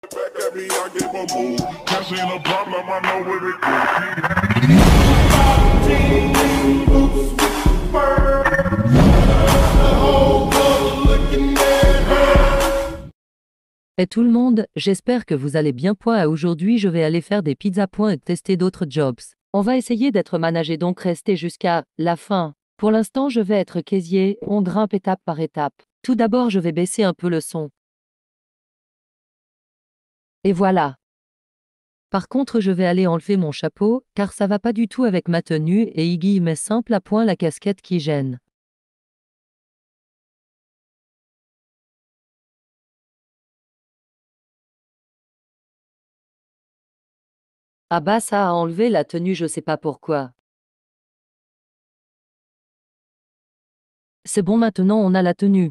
Back at me, I give a move. Can't see no problem, I know where it Et tout le monde, j'espère que vous allez bien. Aujourd'hui, je vais aller faire des pizzas et tester d'autres jobs. On va essayer d'être managé, donc restez jusqu'à la fin. Pour l'instant, je vais être caissier, on grimpe étape par étape. Tout d'abord, je vais baisser un peu le son. Et voilà. Par contre, je vais aller enlever mon chapeau, car ça va pas du tout avec ma tenue et Iggy met simple à point la casquette qui gêne. Ah bah ça a enlevé la tenue, je sais pas pourquoi. C'est bon, maintenant on a la tenue.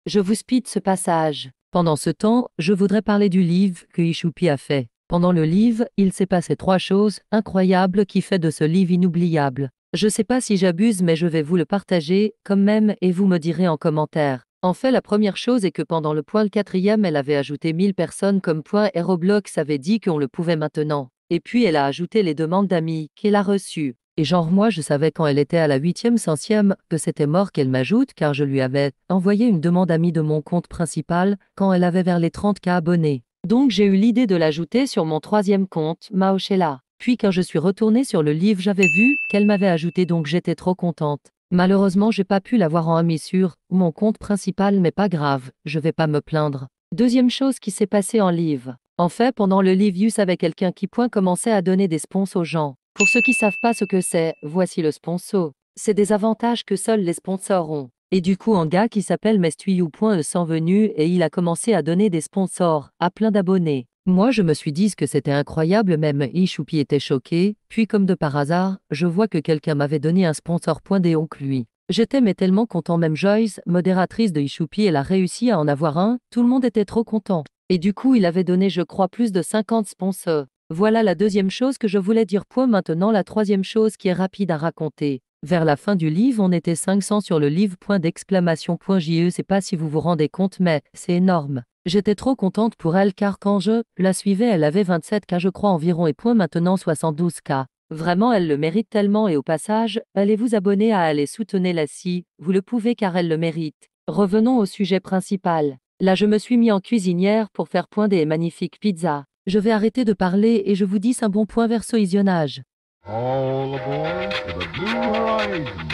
Je vous speed ce passage. Pendant ce temps, je voudrais parler du livre que Ishupi a fait. Pendant le livre, il s'est passé 3 choses incroyables qui fait de ce livre inoubliable. Je sais pas si j'abuse, mais je vais vous le partager quand même et vous me direz en commentaire. En fait, la première chose est que pendant le point 4e, elle avait ajouté 1000 personnes comme point et Roblox avait dit qu'on le pouvait maintenant. Et puis elle a ajouté les demandes d'amis qu'elle a reçues. Et genre moi je savais quand elle était à la 8e, 5e que c'était mort qu'elle m'ajoute car je lui avais envoyé une demande amie de mon compte principal quand elle avait vers les 30K abonnés. Donc j'ai eu l'idée de l'ajouter sur mon 3e compte, Maoshela. Puis quand je suis retournée sur le livre j'avais vu qu'elle m'avait ajouté, donc j'étais trop contente. Malheureusement j'ai pas pu l'avoir en ami sur mon compte principal, mais pas grave, je vais pas me plaindre. Deuxième chose qui s'est passée en livre. En fait, pendant le live Yus avec quelqu'un qui commençait à donner des sponsors aux gens. Pour ceux qui savent pas ce que c'est, voici le sponsor. C'est des avantages que seuls les sponsors ont. Et du coup, un gars qui s'appelle Mestuyu.e s'en venu et il a commencé à donner des sponsors à plein d'abonnés. Moi, je me suis dit que c'était incroyable, même Ishupi était choqué, puis comme de par hasard, je vois que quelqu'un m'avait donné un sponsor. Donc lui. J'étais mais tellement content, même Joyce, modératrice de Ishupi, elle a réussi à en avoir un, tout le monde était trop content. Et du coup, il avait donné, je crois, plus de 50 sponsors. Voilà la deuxième chose que je voulais dire. Maintenant, la troisième chose qui est rapide à raconter. Vers la fin du livre, on était 500 sur le livre. Je sais pas si vous vous rendez compte, mais c'est énorme. J'étais trop contente pour elle car quand je la suivais, elle avait 27K je crois environ et maintenant 72K. Vraiment, elle le mérite tellement et au passage, allez vous abonner à elle et soutenez-la si vous le pouvez car elle le mérite. Revenons au sujet principal. Là, je me suis mis en cuisinière pour faire des magnifiques pizzas. Je vais arrêter de parler et je vous dis un bon point verso visionnage. All aboard for the Blue Horizon.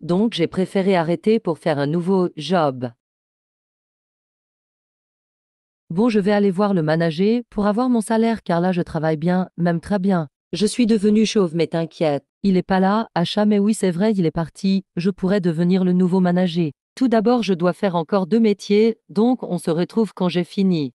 Donc j'ai préféré arrêter pour faire un nouveau job. Bon, je vais aller voir le manager pour avoir mon salaire car là je travaille bien, même très bien. Je suis devenu chauve, mais t'inquiète, il est pas là, achat, mais oui c'est vrai, il est parti, je pourrais devenir le nouveau manager. Tout d'abord je dois faire encore 2 métiers, donc on se retrouve quand j'ai fini.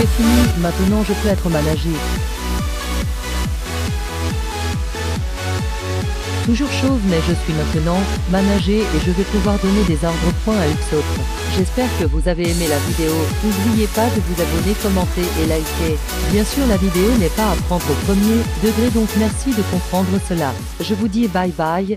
J'ai fini, maintenant je peux être managé. Toujours chauve mais je suis maintenant managé et je vais pouvoir donner des ordres points à X autres. J'espère que vous avez aimé la vidéo. N'oubliez pas de vous abonner, commenter et liker. Bien sûr la vidéo n'est pas à prendre au premier degré donc merci de comprendre cela. Je vous dis bye bye.